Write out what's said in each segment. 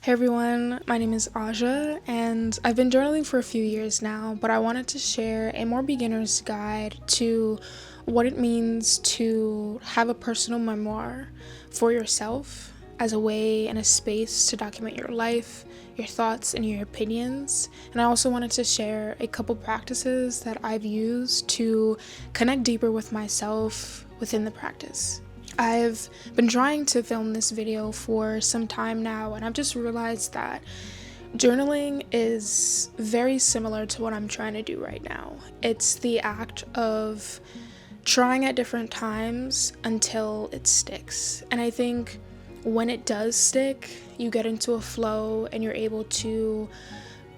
Hey everyone, my name is Aja, and I've been journaling for a few years now, but I wanted to share a more beginner's guide to what it means to have a personal memoir for yourself as a way and a space to document your life, your thoughts, and your opinions. And I also wanted to share a couple practices that I've used to connect deeper with myself within the practice. I've been trying to film this video for some time now, and I've just realized that journaling is very similar to what I'm trying to do right now. It's the act of trying at different times until it sticks. And I think when it does stick, you get into a flow and you're able to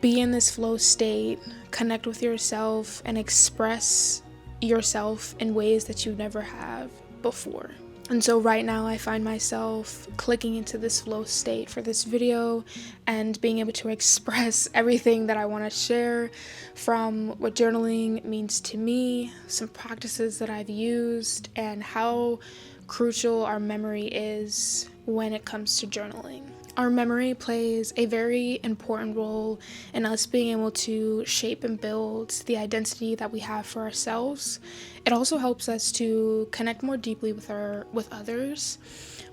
be in this flow state, connect with yourself, and express yourself in ways that you never have before. And so right now I find myself clicking into this flow state for this video and being able to express everything that I want to share, from what journaling means to me, some practices that I've used, and how crucial our memory is when it comes to journaling. Our memory plays a very important role in us being able to shape and build the identity that we have for ourselves. It also helps us to connect more deeply with others,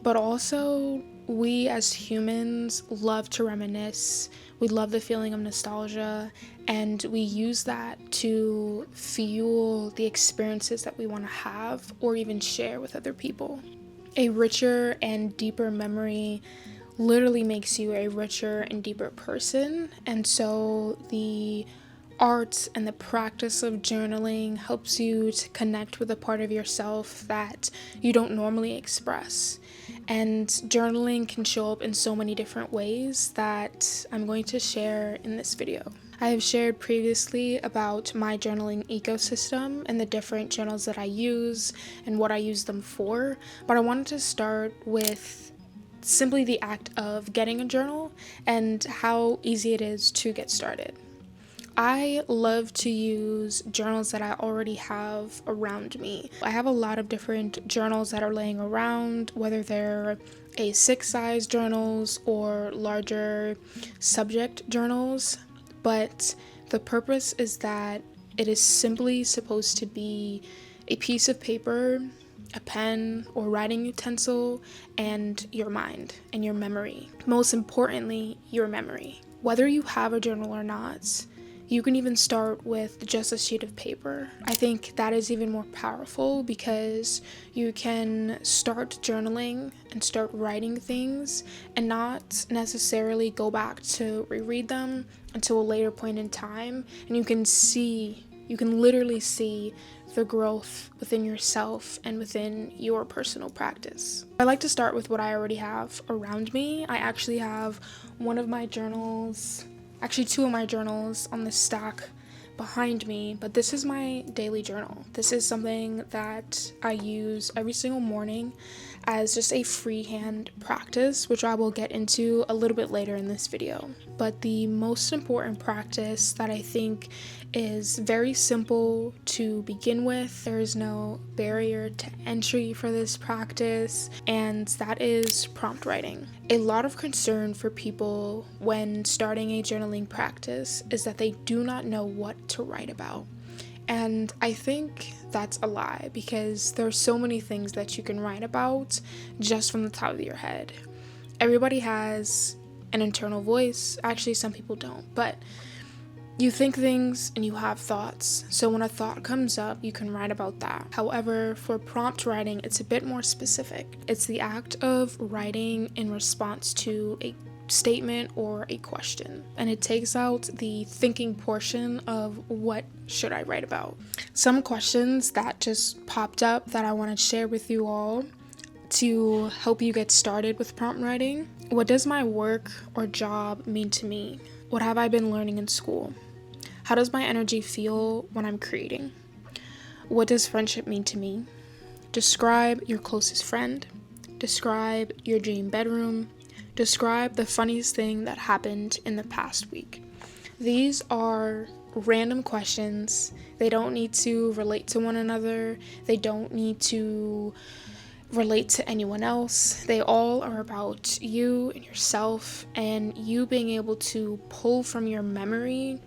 but also we as humans love to reminisce. We love the feeling of nostalgia, and we use that to fuel the experiences that we want to have or even share with other people. A richer and deeper memory literally makes you a richer and deeper person. And so the art and the practice of journaling helps you to connect with a part of yourself that you don't normally express. And journaling can show up in so many different ways that I'm going to share in this video. I have shared previously about my journaling ecosystem and the different journals that I use and what I use them for, but I wanted to start with simply the act of getting a journal and how easy it is to get started. I love to use journals that I already have around me. I have a lot of different journals that are laying around, whether they're A6 size journals or larger subject journals, but the purpose is that it is simply supposed to be a piece of paper, a pen or writing utensil, and your mind and your memory. Most importantly, your memory. Whether you have a journal or not, you can even start with just a sheet of paper. I think that is even more powerful because you can start journaling and start writing things and not necessarily go back to reread them until a later point in time. And you can literally see the growth within yourself and within your personal practice. I like to start with what I already have around me. I actually have two of my journals on the stack behind me, but this is my daily journal. This is something that I use every single morning as just a freehand practice, which I will get into a little bit later in this video. But the most important practice that I think is very simple to begin with, there is no barrier to entry for this practice, and that is prompt writing. A lot of concern for people when starting a journaling practice is that they do not know what to write about. And I think that's a lie, because there's so many things that you can write about just from the top of your head. Everybody has an internal voice. Actually, some people don't, but you think things and you have thoughts. So when a thought comes up, you can write about that. However, for prompt writing, it's a bit more specific. It's the act of writing in response to a statement or a question, and it takes out the thinking portion of what should I write about. Some questions that just popped up that I want to share with you all to help you get started with prompt writing. What does my work or job mean to me? What have I been learning in school? How does my energy feel when I'm creating? What does friendship mean to me? Describe your closest friend. Describe your dream bedroom. Describe the funniest thing that happened in the past week. These are random questions. They don't need to relate to one another. They don't need to relate to anyone else. They all are about you and yourself, and you being able to pull from your memory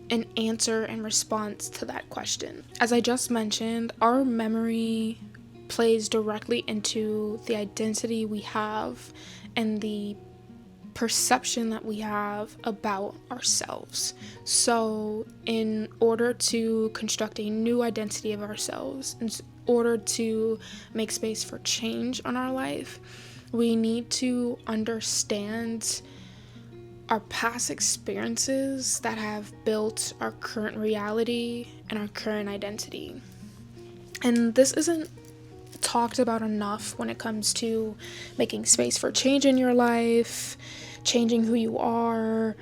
an answer in response to that question. As I just mentioned, our memory plays directly into the identity we have and the perception that we have about ourselves. So, in order to construct a new identity of ourselves, in order to make space for change on our life, we need to understand our past experiences that have built our current reality and our current identity. And this isn't talked about enough when it comes to making space for change in your life, changing who you are,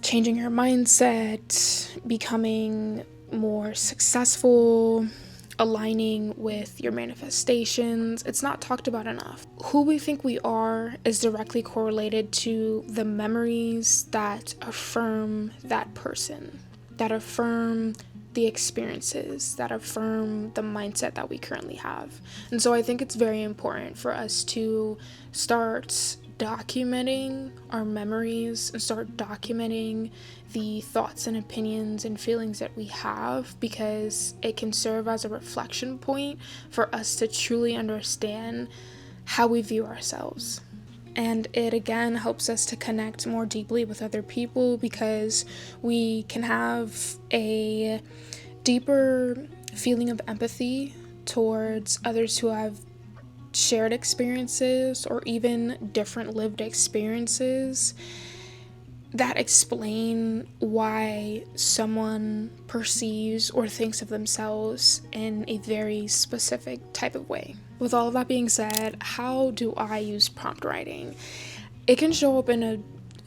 changing your mindset, becoming more successful, aligning with your manifestations. It's not talked about enough. Who we think we are is directly correlated to the memories that affirm that person, that affirm the experiences, that affirm the mindset that we currently have. And so I think it's very important for us to start documenting our memories and start documenting the thoughts and opinions and feelings that we have, because it can serve as a reflection point for us to truly understand how we view ourselves. And it again helps us to connect more deeply with other people, because we can have a deeper feeling of empathy towards others who have shared experiences or even different lived experiences that explain why someone perceives or thinks of themselves in a very specific type of way. With all of that being said, how do I use prompt writing? It can show up in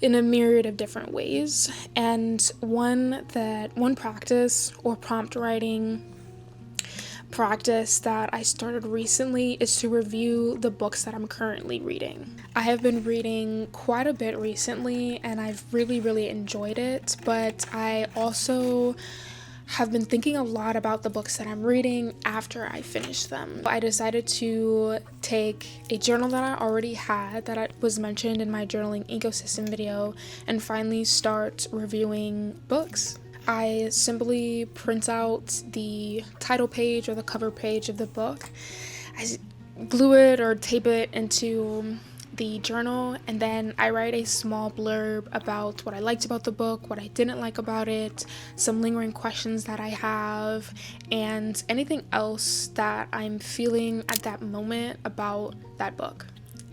a myriad of different ways, and one practice or prompt writing practice that I started recently is to review the books that I'm currently reading. I have been reading quite a bit recently and I've really enjoyed it, but I also have been thinking a lot about the books that I'm reading after I finish them. I decided to take a journal that I already had, that was mentioned in my journaling ecosystem video, and finally start reviewing books. I simply print out the title page or the cover page of the book. I glue it or tape it into the journal, and then I write a small blurb about what I liked about the book, what I didn't like about it, some lingering questions that I have, and anything else that I'm feeling at that moment about that book.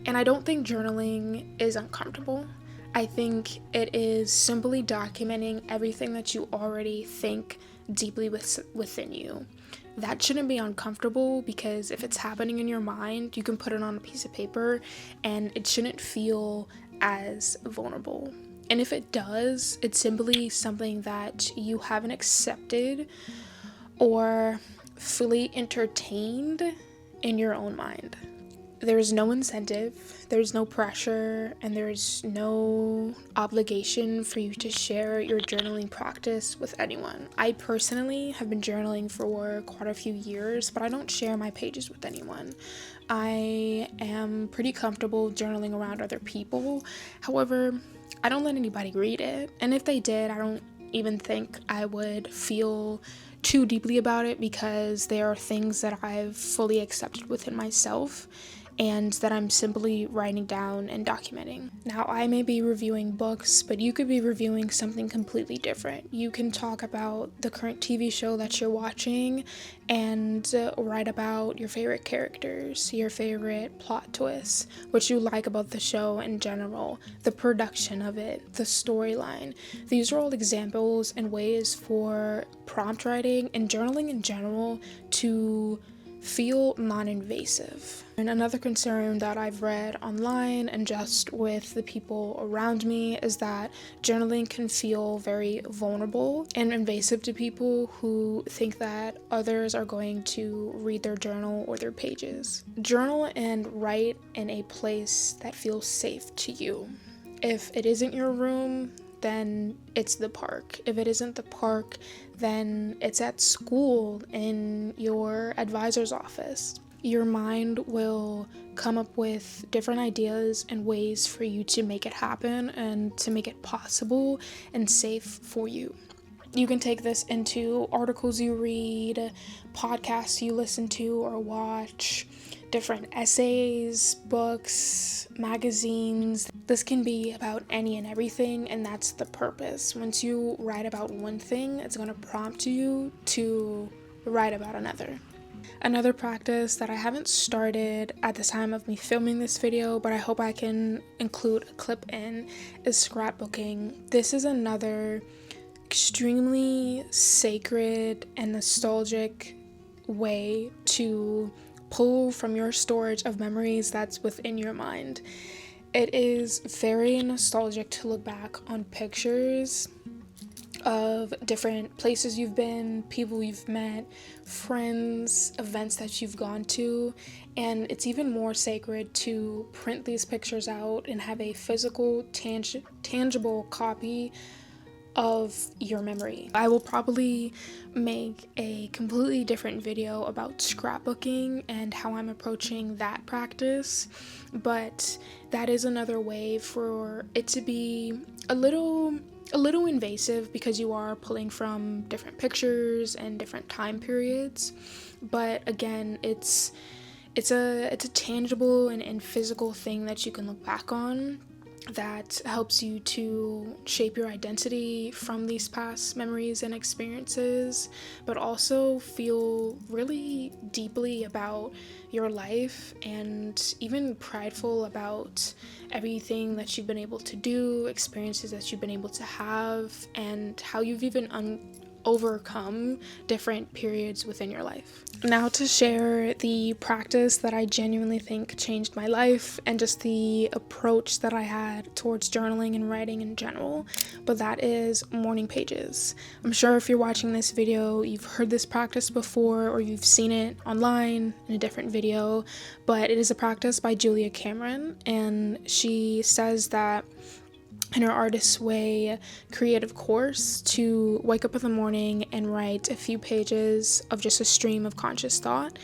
And I don't think journaling is uncomfortable. I think it is simply documenting everything that you already think deeply within you. That shouldn't be uncomfortable, because if it's happening in your mind, you can put it on a piece of paper and it shouldn't feel as vulnerable. And if it does, it's simply something that you haven't accepted or fully entertained in your own mind. There's no incentive, there's no pressure, and there's no obligation for you to share your journaling practice with anyone. I personally have been journaling for quite a few years, but I don't share my pages with anyone. I am pretty comfortable journaling around other people. However, I don't let anybody read it, and if they did, I don't even think I would feel too deeply about it, because there are things that I've fully accepted within myself and that I'm simply writing down and documenting. Now, I may be reviewing books, but you could be reviewing something completely different. You can talk about the current TV show that you're watching and write about your favorite characters, your favorite plot twists, what you like about the show in general, the production of it, the storyline. These are all examples and ways for prompt writing and journaling in general to feel non-invasive. And another concern that I've read online and just with the people around me is that journaling can feel very vulnerable and invasive to people who think that others are going to read their journal or their pages. Journal and write in a place that feels safe to you. If it isn't your room, then it's the park. If it isn't the park, then it's at school, in your advisor's office. your mind will come up with different ideas and ways for you to make it happen and to make it possible and safe for you. You can take this into articles you read, podcasts you listen to or watch, different essays, books, magazines. This can be about any and everything, and that's the purpose. Once you write about one thing, it's going to prompt you to write about another. Another practice that I haven't started at the time of me filming this video, but I hope I can include a clip in, is scrapbooking. This is another extremely sacred and nostalgic way to pull from your storage of memories that's within your mind. It is very nostalgic to look back on pictures of different places you've been, people you've met, friends, events that you've gone to, and it's even more sacred to print these pictures out and have a physical, tangible copy of your memory. I will probably make a completely different video about scrapbooking and how I'm approaching that practice, but that is another way for it to be a little invasive because you are pulling from different pictures and different time periods. But again, it's a tangible and physical thing that you can look back on that helps you to shape your identity from these past memories and experiences, but also feel really deeply about your life and even prideful about everything that you've been able to do, experiences that you've been able to have, and how you've even overcome different periods within your life. Now to share the practice that I genuinely think changed my life and just the approach that I had towards journaling and writing in general, but that is morning pages. I'm sure if you're watching this video, you've heard this practice before or you've seen it online in a different video, but it is a practice by Julia Cameron, and she says that in her Artist's Way creative course to wake up in the morning and write a few pages of just a stream of conscious thought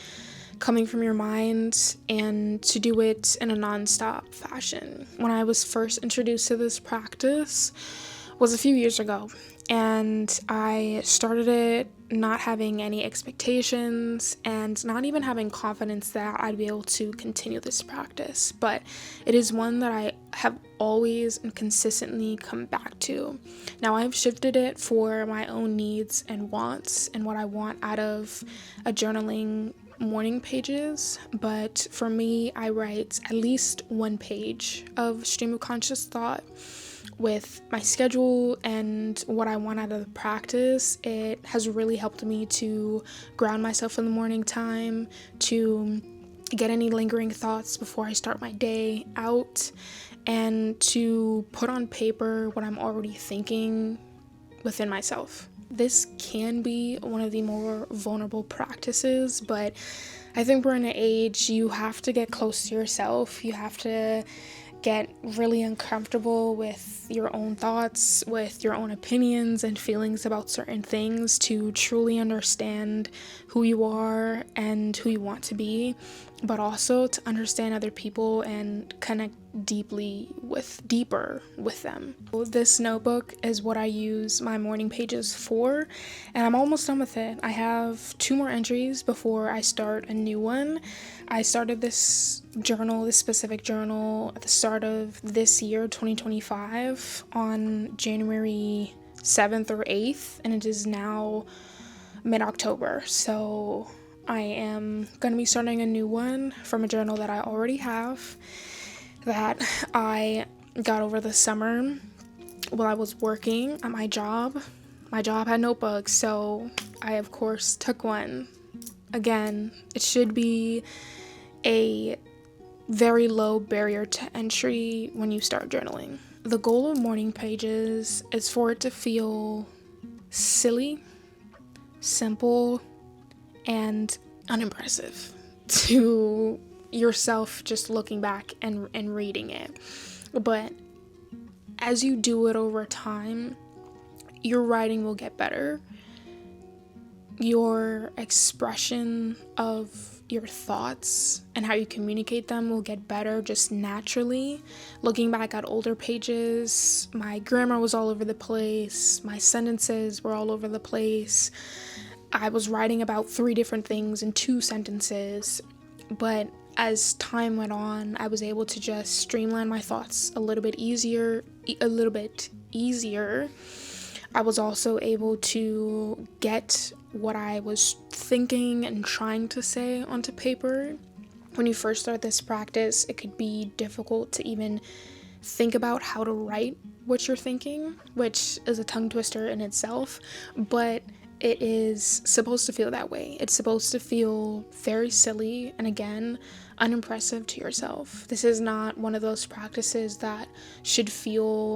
coming from your mind, and to do it in a non-stop fashion. When I was first introduced to this practice was a few years ago, and I started it not having any expectations and not even having confidence that I'd be able to continue this practice, but it is one that I have always and consistently come back to. Now I've shifted it for my own needs and wants and what I want out of a journaling morning pages, but for me, I write at least one page of stream of conscious thought. With my schedule and what I want out of the practice, it has really helped me to ground myself in the morning time, to get any lingering thoughts before I start my day out, and to put on paper what I'm already thinking within myself. This can be one of the more vulnerable practices, but I think we're in an age you have to get close to yourself. You have to get really uncomfortable with your own thoughts, with your own opinions and feelings about certain things to truly understand who you are and who you want to be, but also to understand other people and connect deeper with them. This notebook is what I use my morning pages for, and I'm almost done with it. I have 2 more entries before I start a new one. I started this specific journal at the start of this year, 2025, on January 7th or 8th, and it is now mid-October, so I am going to be starting a new one from a journal that I already have that I got over the summer while I was working at my job. My job had notebooks, so I of course took one. Again, it should be a very low barrier to entry when you start journaling. The goal of morning pages is for it to feel silly, simple, and unimpressive to yourself just looking back and reading it. But as you do it over time, your writing will get better. your expression of your thoughts and how you communicate them will get better just naturally. Looking back at older pages, my grammar was all over the place, my sentences were all over the place. I was writing about 3 different things in 2 sentences, but as time went on, I was able to just streamline my thoughts a little bit easier. I was also able to get what I was thinking and trying to say onto paper. When you first start this practice, it could be difficult to even think about how to write what you're thinking, which is a tongue twister in itself, but it is supposed to feel that way. It's supposed to feel very silly and, again, unimpressive to yourself. This is not one of those practices that should feel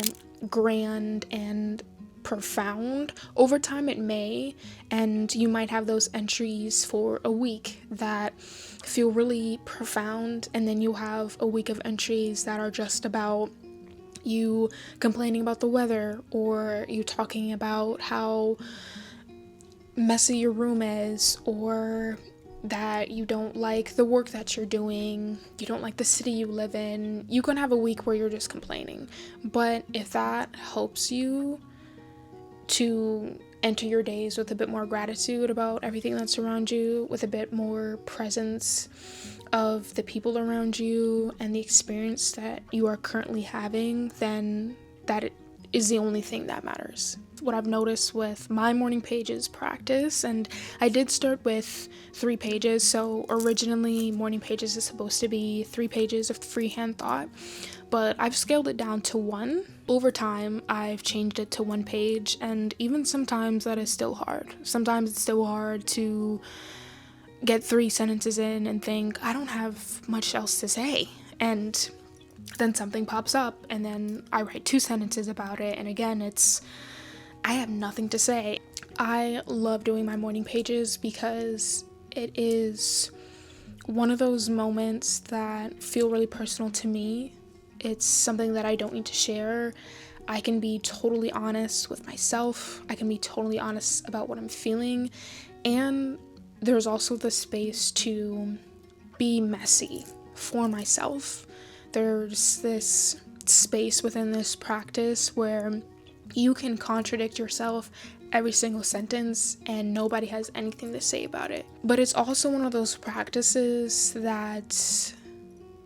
grand and profound. Over time it may, and you might have those entries for a week that feel really profound, and then you have a week of entries that are just about you complaining about the weather, or you talking about how messy your room is, or that you don't like the work that you're doing, you don't like the city you live in. You can have a week where you're just complaining, but if that helps you to enter your days with a bit more gratitude about everything that's around you, with a bit more presence of the people around you and the experience that you are currently having, then that is the only thing that matters. What I've noticed with my morning pages practice, and I did start with 3 pages, so originally morning pages is supposed to be 3 pages of freehand thought, but I've scaled it down to 1. Over time, I've changed it to 1 page, and even sometimes that is still hard. Sometimes it's still hard to get 3 sentences in and think, I don't have much else to say, and then something pops up, and then I write 2 sentences about it, and again, I have nothing to say. I love doing my morning pages because it is one of those moments that feel really personal to me. It's something that I don't need to share. I can be totally honest with myself. I can be totally honest about what I'm feeling. And there's also the space to be messy for myself. There's this space within this practice where you can contradict yourself every single sentence and nobody has anything to say about it. But it's also one of those practices that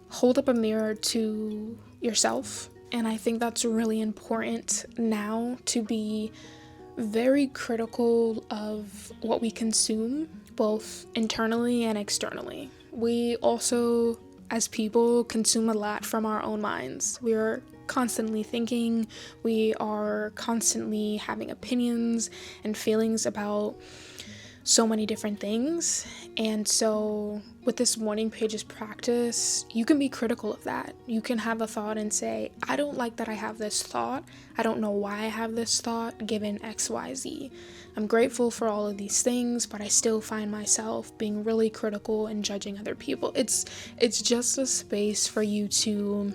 hold up a mirror to yourself. And I think that's really important now, to be very critical of what we consume, both internally and externally. We also, as people, consume a lot from our own minds. We're constantly thinking, we are constantly having opinions and feelings about so many different things. And so with this morning pages practice, you can be critical of that. You can have a thought and say, I don't like that I have this thought. I don't know why I have this thought given XYZ. I'm grateful for all of these things, but I still find myself being really critical and judging other people. It's just a space for you to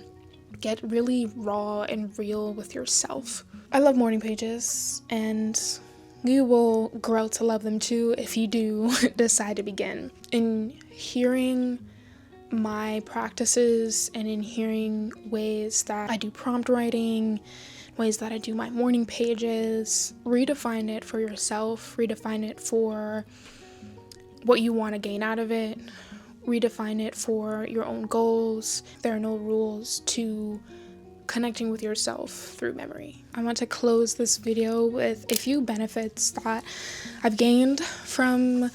get really raw and real with yourself. I love morning pages, and you will grow to love them too if you do decide to begin. In hearing my practices and in hearing ways that I do prompt writing, ways that I do my morning pages, redefine it for yourself, redefine it for what you want to gain out of it, redefine it for your own goals. There are no rules to connecting with yourself through memory. I want to close this video with a few benefits that I've gained from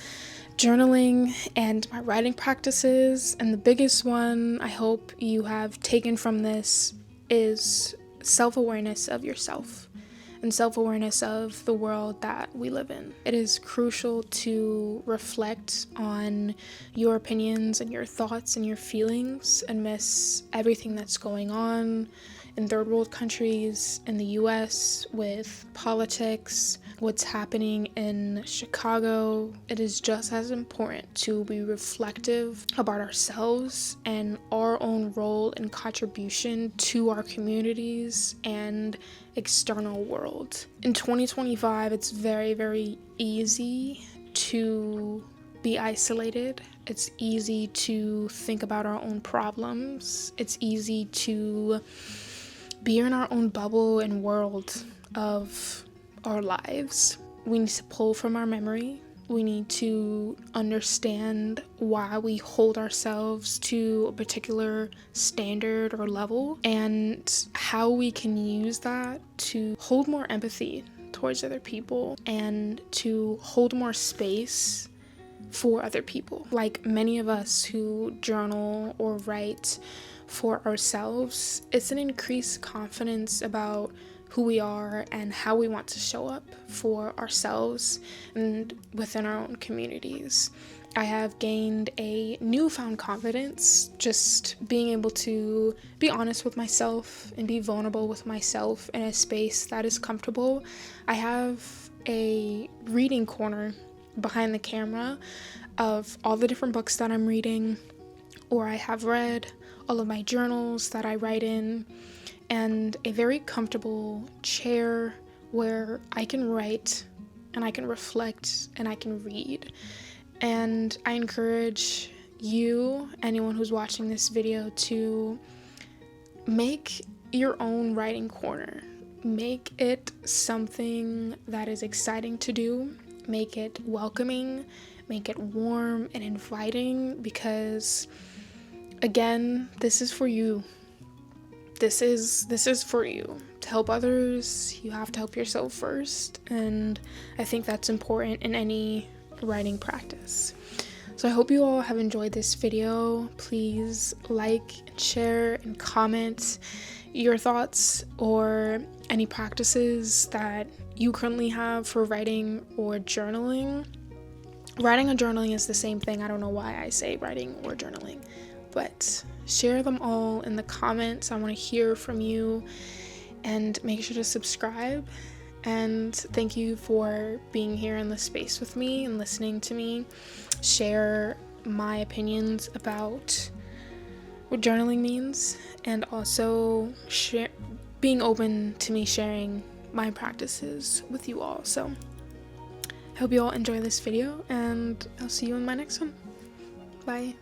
journaling and my writing practices, and the biggest one I hope you have taken from this is self-awareness of yourself and self-awareness of the world that we live in. It is crucial to reflect on your opinions and your thoughts and your feelings amidst everything that's going on in third world countries, in the US, with politics, what's happening in Chicago. It is just as important to be reflective about ourselves and our own role and contribution to our communities and external world. In 2025, it's very, very easy to be isolated. It's easy to think about our own problems. It's easy to be in our own bubble and world of our lives. We need to pull from our memory. We need to understand why we hold ourselves to a particular standard or level, and how we can use that to hold more empathy towards other people and to hold more space for other people. Like many of us who journal or write for ourselves, it's an increased confidence about who we are and how we want to show up for ourselves and within our own communities. I have gained a newfound confidence just being able to be honest with myself and be vulnerable with myself in a space that is comfortable. I have a reading corner behind the camera of all the different books that I'm reading or I have read, all of my journals that I write in, and a very comfortable chair where I can write and I can reflect and I can read. And I encourage you, anyone who's watching this video, to make your own writing corner. Make it something that is exciting to do. Make it welcoming, make it warm and inviting, because again, this is for you. This is for you. To help others, you have to help yourself first, and I think that's important in any writing practice. So I hope you all have enjoyed this video. Please like and share and comment your thoughts or any practices that you currently have for writing or journaling. Writing and journaling is the same thing. I don't know why I say writing or journaling, but share them all in the comments. I want to hear from you, and make sure to subscribe. And thank you for being here in this space with me and listening to me share my opinions about what journaling means, and also being open to me sharing my practices with you all. So I hope you all enjoy this video, and I'll see you in my next one. Bye.